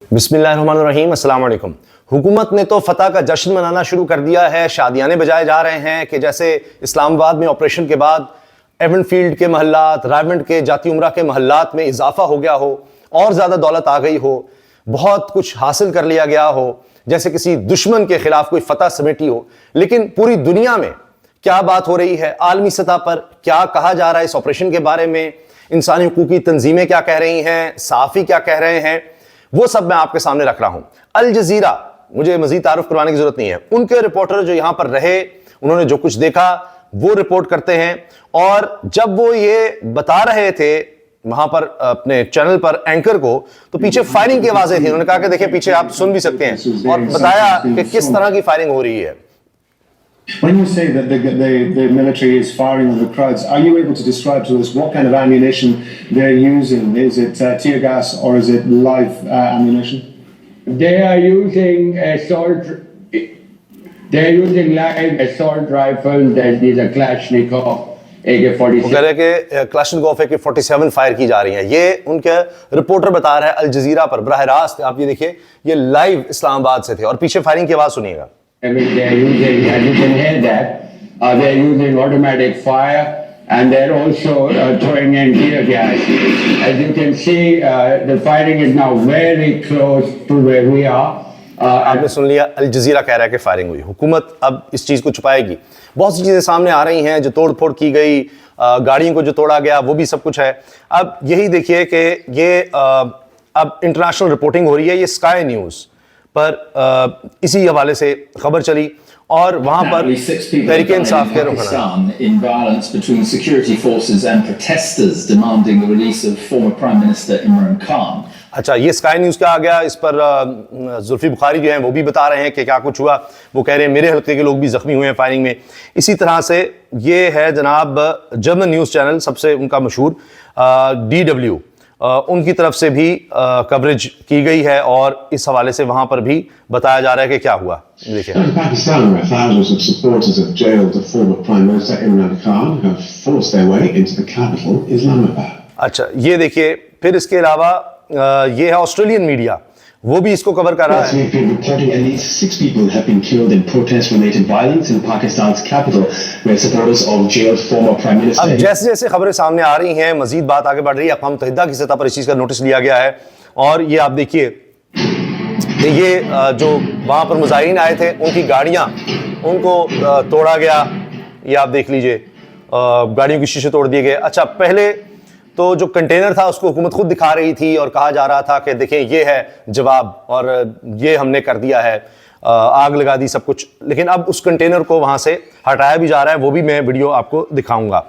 बिस्मिल्लाहिर्रहमानिर्रहीम, अस्सलाम वालेकुम। हुकूमत ने तो फतह का जश्न मनाना शुरू कर दिया है। शादियाने बजाए जा रहे हैं कि जैसे इस्लामाबाद में ऑपरेशन के बाद एवन फील्ड के महल्लात, रायमंड के जाती उमरा के महल्लात में इजाफा हो गया हो और ज़्यादा दौलत आ गई हो, बहुत कुछ हासिल कर लिया गया हो, जैसे किसी दुश्मन के खिलाफ कोई फतह समेटी हो। लेकिन पूरी दुनिया में क्या बात हो रही है, आलमी सतह पर क्या कहा जा रहा है इस ऑपरेशन के बारे में, इंसानी हुकूक की तंजीमें क्या कह रही हैं, सहाफ़ी क्या कह रहे हैं, वो सब मैं आपके सामने रख रहा हूं। अल जजीरा, मुझे मजीद तारुफ करवाने की जरूरत नहीं है, उनके रिपोर्टर जो यहां पर रहे, उन्होंने जो कुछ देखा वो रिपोर्ट करते हैं। और जब वो ये बता रहे थे वहां पर अपने चैनल पर एंकर को, तो पीछे फायरिंग की आवाजें थी। उन्होंने कहा कि देखिए पीछे आप सुन भी सकते हैं, और बताया कि किस तरह की फायरिंग हो रही है। When you say that the military is firing on the crowds, are you able to describe to us what kind of ammunition they're using? Is it tear gas or is it live ammunition? They are using assault. They're using live assault rifles. These are Kalashnikov, AK-47. वो कह रहे हैं कि Kalashnikov AK-47 fire की जा रही हैं। ये उनके रिपोर्टर बता रहे हैं अल जजीरा पर बराह रास्त। आप ये देखिए, ये लाइव इस्लामाबाद से थे और पीछे फायरिंग की आवाज सुनिएगा। I mean, they're using, as you can hear that, they're using automatic fire, and they're also throwing in tear gas. As you can see, the fighting is now very close to where we are. आपने सुन लिया, अल जजीरा कह रहा है कि firing हुई। हुकूमत अब इस चीज़ को छुपाएगी। बहुत सी चीज़ें सामने आ रही हैं, जो तोड़ फोड़ की गई, गाड़ियों को जो तोड़ा गया, वो भी सब कुछ है। अब यही देखिए कि ये अब इंटरनेशनल रिपोर्टिंग हो रही है। ये स्काई न्यूज़ पर इसी हवाले से खबर चली और वहां पर तहरीक इंसाफ के रुकना in violence between security forces and protesters demanding the release of former Prime Minister Imran Khan. अच्छा, ये स्काई न्यूज़ का आ गया। इस पर जुल्फी बुखारी जो हैं वो भी बता रहे हैं कि क्या कुछ हुआ। वो कह रहे हैं मेरे हल्के के लोग भी जख्मी हुए हैं फायरिंग में। इसी तरह से ये है जनाब जर्मन न्यूज़ चैनल, सबसे उनका मशहूर DW, उनकी तरफ से भी कवरेज की गई है और इस हवाले से वहां पर भी बताया जा रहा है कि क्या हुआ। देखिए, Pakistan, where thousands of supporters have jailed the former Prime Minister Imran Khan have forced their way into the capital, Islamabad. अच्छा, ये देखिए, फिर इसके अलावा ये है ऑस्ट्रेलियन मीडिया, वो भी इसको कवर कर रहा है। We've been reporting at least 6 people have been killed in protest-related violence in Pakistan's capital, where supporters of jailed former Prime Minister. अब जैसे जैसे खबरें सामने आ रही हैं, मजीद बात आगे बढ़ रही है। अक़वाम मुत्तहिदा की सतह पर इस चीज़ का नोटिस लिया गया है और ये आप देखिए, ये जो वहाँ पर मुजाहिरीन आए थे, उनकी गाड़ियाँ, उनको तोड़ा गया। ये आप देख लीजिए, गाड़ियों के शीशे तोड़ दिए गए। अच्छा, पहले तो जो कंटेनर था उसको हुकूमत खुद दिखा रही थी और कहा जा रहा था कि देखें ये है जवाब और ये हमने कर दिया है, आग लगा दी, सब कुछ। लेकिन अब उस कंटेनर को वहाँ से हटाया भी जा रहा है, वो भी मैं वीडियो आपको दिखाऊंगा।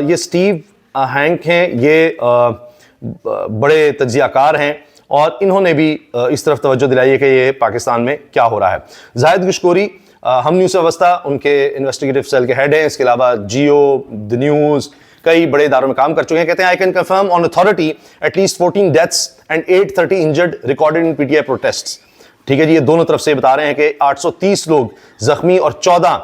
ये स्टीव हैंक हैं, ये बड़े तज्जियाकार हैं और इन्होंने भी इस तरफ तवज्जो दिलाई है कि ये पाकिस्तान में क्या हो रहा है। जाहिद गिशकोरी हम न्यूज़ अवस्था, उनके इन्वेस्टिगेटिव सेल के हेड हैं। इसके अलावा जियो, द न्यूज़, कई बड़े इदारों में काम कर चुके हैं। कहते हैं I can confirm on authority at least 14 deaths and 830 injured recorded in PTI protests. ठीक है जी, ये दोनों तरफ से बता रहे हैं कि 830 लोग जख्मी और 14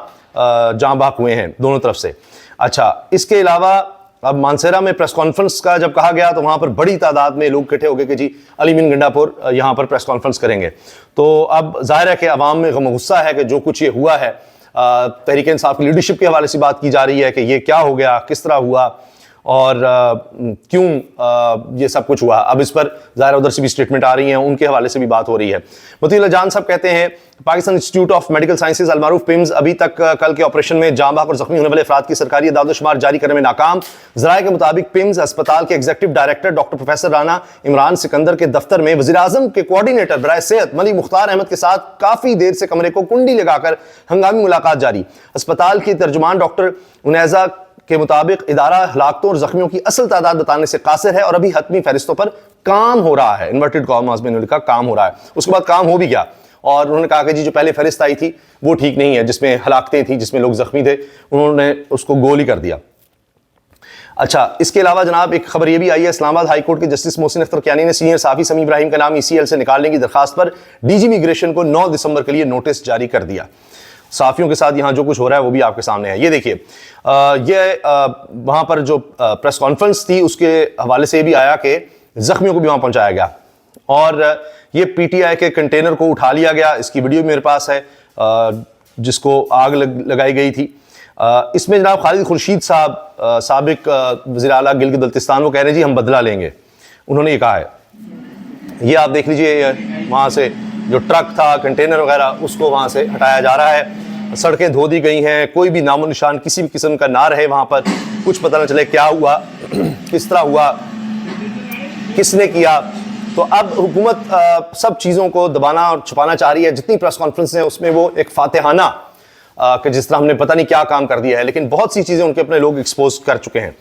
जाँ बहक हुए हैं दोनों तरफ से। अच्छा, इसके अलावा अब मानसेरा में प्रेस कॉन्फ्रेंस का जब कहा गया तो वहां पर बड़ी तादाद में लोग इकट्ठे हो गए कि जी अली मीन गंडापुर यहां पर प्रेस कॉन्फ्रेंस करेंगे। तो अब जाहिर है कि अवाम में गम गुस्सा है कि जो कुछ ये हुआ है, तहरीक इंसाफ की लीडरशिप के हवाले से बात की जा रही है कि ये क्या हो गया, किस तरह हुआ और क्यों ये सब कुछ हुआ। अब इस पर ज़ाहिर उधर से भी स्टेटमेंट आ रही हैं, उनके हवाले से भी बात हो रही है। मतीउल्लाह जान साहब कहते हैं Pakistan Institute of Medical Sciences अलमारूफ पिम्स अभी तक कल के ऑपरेशन में जाँ बहक और जख्मी होने वाले अफराद की सरकारी दादोशुमार जारी करने में नाकाम। ज़राए के मुताबिक पिम्स अस्पताल के executive director doctor professor Rana Imran Sikandar के दफ्तर में वज़ीर आज़म के कोऑर्डिनेटर बराए सेहत मलिक मुख्तार अहमद के साथ काफ़ी देर से कमरे को कुंडी लगाकर हंगामी मुलाकात जारी। अस्पताल की तर्जुमान डॉक्टर उनैजा के मुताबिक इदारा हलाकतों और जख्मियों की असल तादाद बताने से कासिर है और अभी हतमी फहरिस्तों पर काम हो रहा है। इन्वर्टेड कॉमास में उन्होंने कहा काम हो रहा है, उसके बाद काम हो भी गया। और उन्होंने कहा कि जी जो पहले फहरिस्त आई थी वो ठीक नहीं है, जिसमें हलाकतें थी, जिसमें लोग जख्मी थे, उन्होंने उसको गोल ही कर दिया। अच्छा, इसके अलावा जनाब एक खबर ये भी आई है, इस्लामाबाद हाई कोर्ट के जस्टिस मोहसिन अख्तर कियानी ने सीनियर साफ़ी समी इब्राहिम का नाम ECL से निकालने की दरखास्त पर DG इमिग्रेशन को 9 दिसंबर के लिए नोटिस जारी कर दिया। साफियों के साथ यहाँ जो कुछ हो रहा है वो भी आपके सामने है। ये देखिए, ये वहाँ पर जो प्रेस कॉन्फ्रेंस थी उसके हवाले से भी आया कि जख्मियों को भी वहाँ पहुँचाया गया। और ये पीटीआई के कंटेनर को उठा लिया गया, इसकी वीडियो मेरे पास है, जिसको आग लगाई गई थी। इसमें जनाब खालिद खुर्शीद साहब, साबिक वज़ीर आला गिलगित बल्तिस्तान, वो कह रहे हैं जी हम बदला लेंगे, उन्होंने ये कहा है। ये आप देख लीजिए, वहाँ से जो ट्रक था, कंटेनर वगैरह, उसको वहाँ से हटाया जा रहा है। सड़कें धो दी गई हैं, कोई भी नामो निशान किसी भी किस्म का ना रहे वहाँ पर, कुछ पता ना चले क्या हुआ, किस तरह हुआ, किसने किया। तो अब हुकूमत सब चीज़ों को दबाना और छुपाना चाह रही है। जितनी प्रेस कॉन्फ्रेंस है उसमें वो एक फातिहाना कि जिस तरह हमने पता नहीं क्या काम कर दिया है, लेकिन बहुत सी चीज़ें उनके अपने लोग एक्सपोज कर चुके हैं।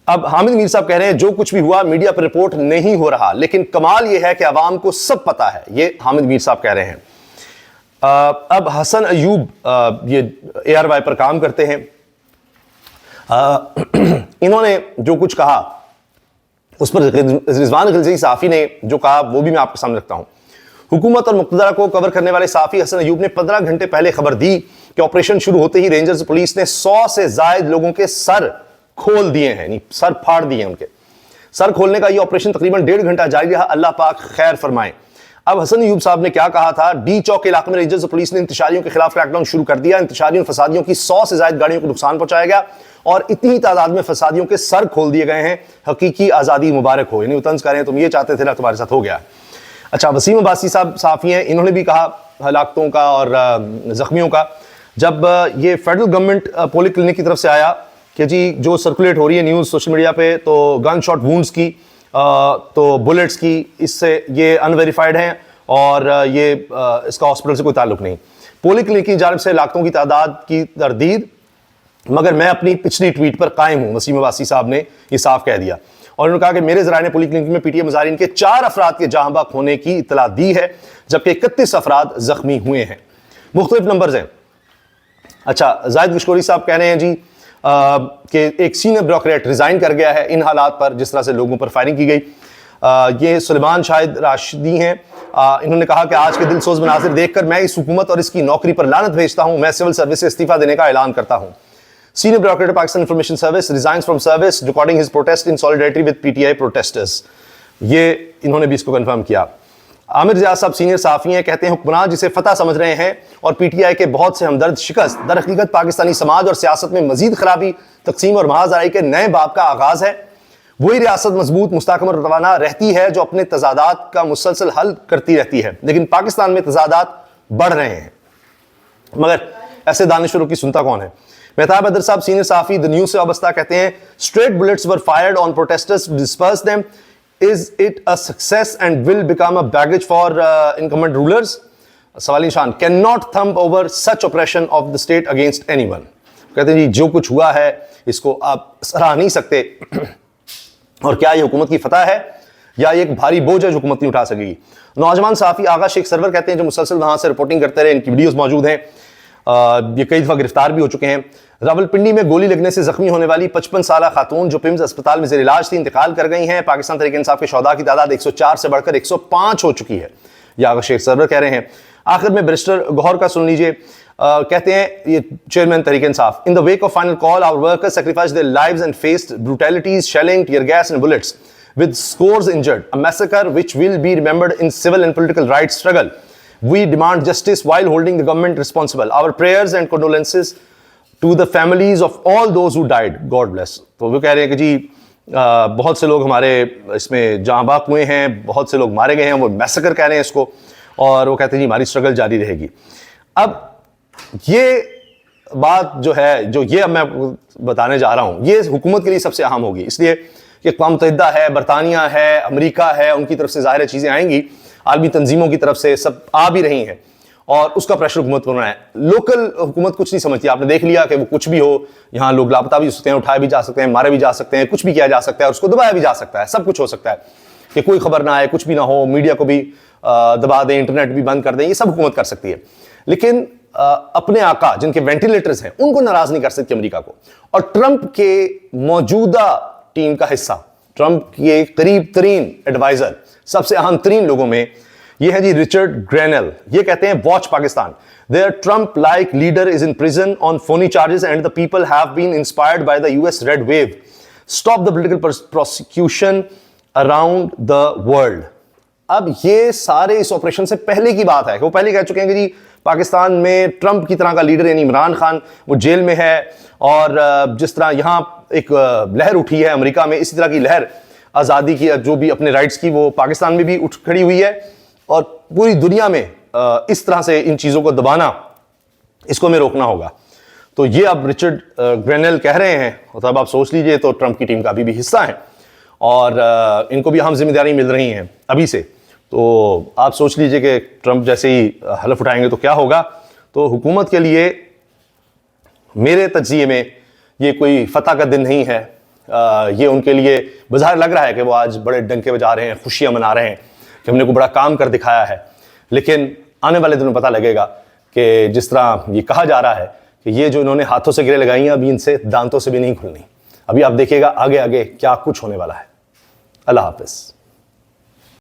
अब हामिद मीर साहब कह रहे हैं जो कुछ भी हुआ मीडिया पर रिपोर्ट नहीं हो रहा, लेकिन कमाल यह है कि अवाम को सब पता है, ये हामिद मीर साहब कह रहे हैं। अब हसन अयूब ये ARY पर काम करते हैं, इन्होंने जो कुछ कहा उस पर रिजवान खिलजी साफ़ी ने जो कहा वो भी मैं आपके सामने रखता हूं। हुकूमत और मुक़्तदरा को कवर करने वाले साफ़ी हसन अयूब ने 15 घंटे पहले खबर दी कि ऑपरेशन शुरू होते ही रेंजर्स पुलिस ने 100 से ज़ायद लोगों के सर खोल दिए हैं, यानी सर फाड़ दिए हैं उनके। सर खोलने का ये ऑपरेशन तकरीबन 1.5 घंटा जारी रहा, अल्लाह पाक खैर फरमाए। अब हसन अयूब साहब ने क्या कहा था, डी चौक इलाके में रेंजर्स पुलिस ने इंतशारियों के खिलाफ क्रैकडाउन शुरू कर दिया। इंतशारियों और फसादियों की 100 से ज़ायद गाड़ियों को नुकसान पहुंचाया गया और इतनी ही तादाद में फसादियों के सर खोल दिए गए हैं। हकीकी आज़ादी मुबारक हो, यानी उतंज करें तुम ये चाहते थे ना, तुम्हारे साथ हो गया। अच्छा, वसीम अब्बासी साहब साफ़ी हैं, इन्होंने भी कहा हलाकतों का और ज़ख्मियों का। जब ये फेडरल गवर्नमेंट पोलिंग क्लिनिक की तरफ से आया कि जी जो सर्कुलेट हो रही है न्यूज़ सोशल मीडिया पे, तो गन शॉट वुंड्स की, तो बुलेट्स की, इससे ये अनवेरीफाइड हैं और ये इसका हॉस्पिटल से कोई ताल्लुक नहीं। पोलिंग क्लिनिक की जानिब से लाखों की तादाद की तरदीद, मगर मैं अपनी पिछली ट्वीट पर कायम हूं, वसीम अब्बासी साहब ने ये साफ कह दिया। और उन्होंने कहा कि मेरे ज़राए ने पोलिंग क्लिनिक में पीटीआई मुजाहिरीन के 4 अफराद के जहां बहक होने की इतला दी है, जबकि 31 अफराद जख्मी हुए हैं। मुख्तलिफ नंबर्स हैं। अच्छा, जाहिद किशकोरी साहब कह रहे हैं जी कि एक सीनियर ब्यूरोक्रेट रिजाइन कर गया है इन हालात पर, जिस तरह से लोगों पर फायरिंग की गई। ये सुलेमान शाहिद राशिदी हैं, इन्होंने कहा कि आज के दिलसोज मनाजिर देखकर मैं इस हुकूमत और इसकी नौकरी पर लानत भेजता हूं, मैं सिविल सर्विस से इस्तीफा देने का ऐलान करता हूं। Senior bureaucrat of Pakistan Information Service resigns from service, recording his protest in solidarity with PTI protesters. ये इन्होंने भी इसको कंफर्म किया। आमिर रियाज साहब सीनियर साफ़ी हैं, कहते हैं हुक्मरान जिसे फतह समझ रहे हैं और पीटीआई के बहुत से हमदर्द शिकस्त, दर हकीकत पाकिस्तानी समाज और सियासत में मजीद खराबी, तकसीम और महाजराई के नए बाब का आगाज है। वही रियासत मजबूत, मुस्तकम और रवाना रहती है जो अपने तजादात का मुसलसल हल करती रहती है, लेकिन पाकिस्तान में तजादात बढ़ रहे हैं, मगर ऐसे दानिशवरों की सुनता कौन है। मेहताब अदर साहब सीनियर साफ़ी द न्यूज़ से वाबस्ता कहते हैं straight bullets were fired on protesters to disperse them, is it a success and will become a baggage for incumbent rulers, सवाल निशान। Can not thump over such operation of the state against anyone. कहते हैं जी जो कुछ हुआ है इसको आप सराह नहीं सकते, और क्या ये हुकूमत की फतह है या ये एक भारी बोझ है जो हुकूमत नहीं उठा सकेगी। नौजवान साफ़ी आगा शेख सरवर कहते हैं जो मुसलसल वहां से रिपोर्टिंग करते रहे, इनकी वीडियोस मौजूद हैं, ये कई दफ़ा गिरफ्तार भी हो चुके हैं। रावलपिंडी में गोली लगने से जख्मी होने वाली 55 साला खातून जो पिम्स अस्पताल में ज़ेर इलाज थी, इंतकाल कर गई हैं। पाकिस्तान तहरीक इंसाफ के शोधा की तादाद 104 से बढ़कर 105 हो चुकी है, यह आगा शेख सरवर कह रहे हैं। आखिर में बैरिस्टर गौहर का सुन लीजिए, कहते हैं ये chairman Tehreek Insaf, in the wake of final call our workers sacrificed their lives and faced brutalities, shelling, tear gas and bullets with scores injured, a massacre which will be remembered in civil and political rights struggle. We demand justice while holding the government responsible. Our prayers and condolences to the families of all those who died. God bless. तो वो कह रहे हैं कि जी बहुत से लोग हमारे इसमें जहाँ बाक हुए हैं, बहुत से लोग मारे गए हैं, वो मैसेकर कह रहे हैं इसको, और वो कहते हैं जी हमारी स्ट्रगल जारी रहेगी। अब ये बात जो है, जो ये अब मैं बताने जा रहा हूँ, ये हुकूमत के लिए सबसे अहम होगी, इसलिए कि अक़वाम मुत्तहिदा है, बरतानिया है, अमेरिका है, उनकी तरफ से ज़ाहिर चीज़ें आएंगी, आलमी तंजीमों की तरफ से सब आ भी रही हैं, और उसका प्रेशर हुकूमत पर होना है। लोकल हुकूमत कुछ नहीं समझती, आपने देख लिया कि वो कुछ भी हो, यहाँ लोग लापता भी हो सकते हैं, उठाए भी जा सकते हैं, मारे भी जा सकते हैं, कुछ भी किया जा सकता है, उसको दबाया भी जा सकता है, सब कुछ हो सकता है कि कोई खबर ना आए, कुछ भी ना हो, मीडिया को भी दबा दें, इंटरनेट भी बंद कर दें, ये सब हुकूमत कर सकती है। लेकिन अपने आका जिनके वेंटिलेटर्स हैं उनको नाराज नहीं कर सकती अमेरिका को। और ट्रंप के मौजूदा टीम का हिस्सा, ट्रंप के करीब तरीन एडवाइजर, सबसे अहम तरीन लोगों में ये है जी रिचर्ड ग्रेनल। ये कहते हैं watch Pakistan, their Trump like leader is in prison on phony charges and the people have been inspired by the US red wave, stop the political prosecution around the world. अब ये सारे इस operation से पहले की बात है कि वो पहले कह चुके हैं कि जी पाकिस्तान में ट्रंप की तरह का लीडर यानी इमरान खान वो जेल में है, और जिस तरह यहाँ एक लहर उठी है अमेरिका में, इसी तरह की लहर आज़ादी की, जो भी अपने राइट्स की, वो पाकिस्तान में भी उठ खड़ी हुई है। और पूरी दुनिया में इस तरह से इन चीज़ों को दबाना, इसको हमें रोकना होगा। तो ये अब रिचर्ड ग्रेनेल कह रहे हैं, और तब आप सोच लीजिए, तो ट्रंप की टीम का अभी भी हिस्सा है और इनको भी अहम जिम्मेदारी मिल रही हैं अभी से। तो आप सोच लीजिए कि ट्रंप जैसे ही हलफ उठाएंगे तो क्या होगा। तो हुकूमत के लिए मेरे तज्जिए में ये कोई फतह का दिन नहीं है। ये उनके लिए बाज़ाहिर लग रहा है कि वो आज बड़े डंके बजा रहे हैं, खुशियां मना रहे हैं कि हमने कोई बड़ा काम कर दिखाया है, लेकिन आने वाले दिनों पता लगेगा कि जिस तरह ये कहा जा रहा है कि ये जो इन्होंने हाथों से गिरे लगाई हैं, अभी इनसे दांतों से भी नहीं खुलनी। अभी आप देखिएगा आगे आगे क्या कुछ होने वाला है। अल्लाह हाफ़िज़।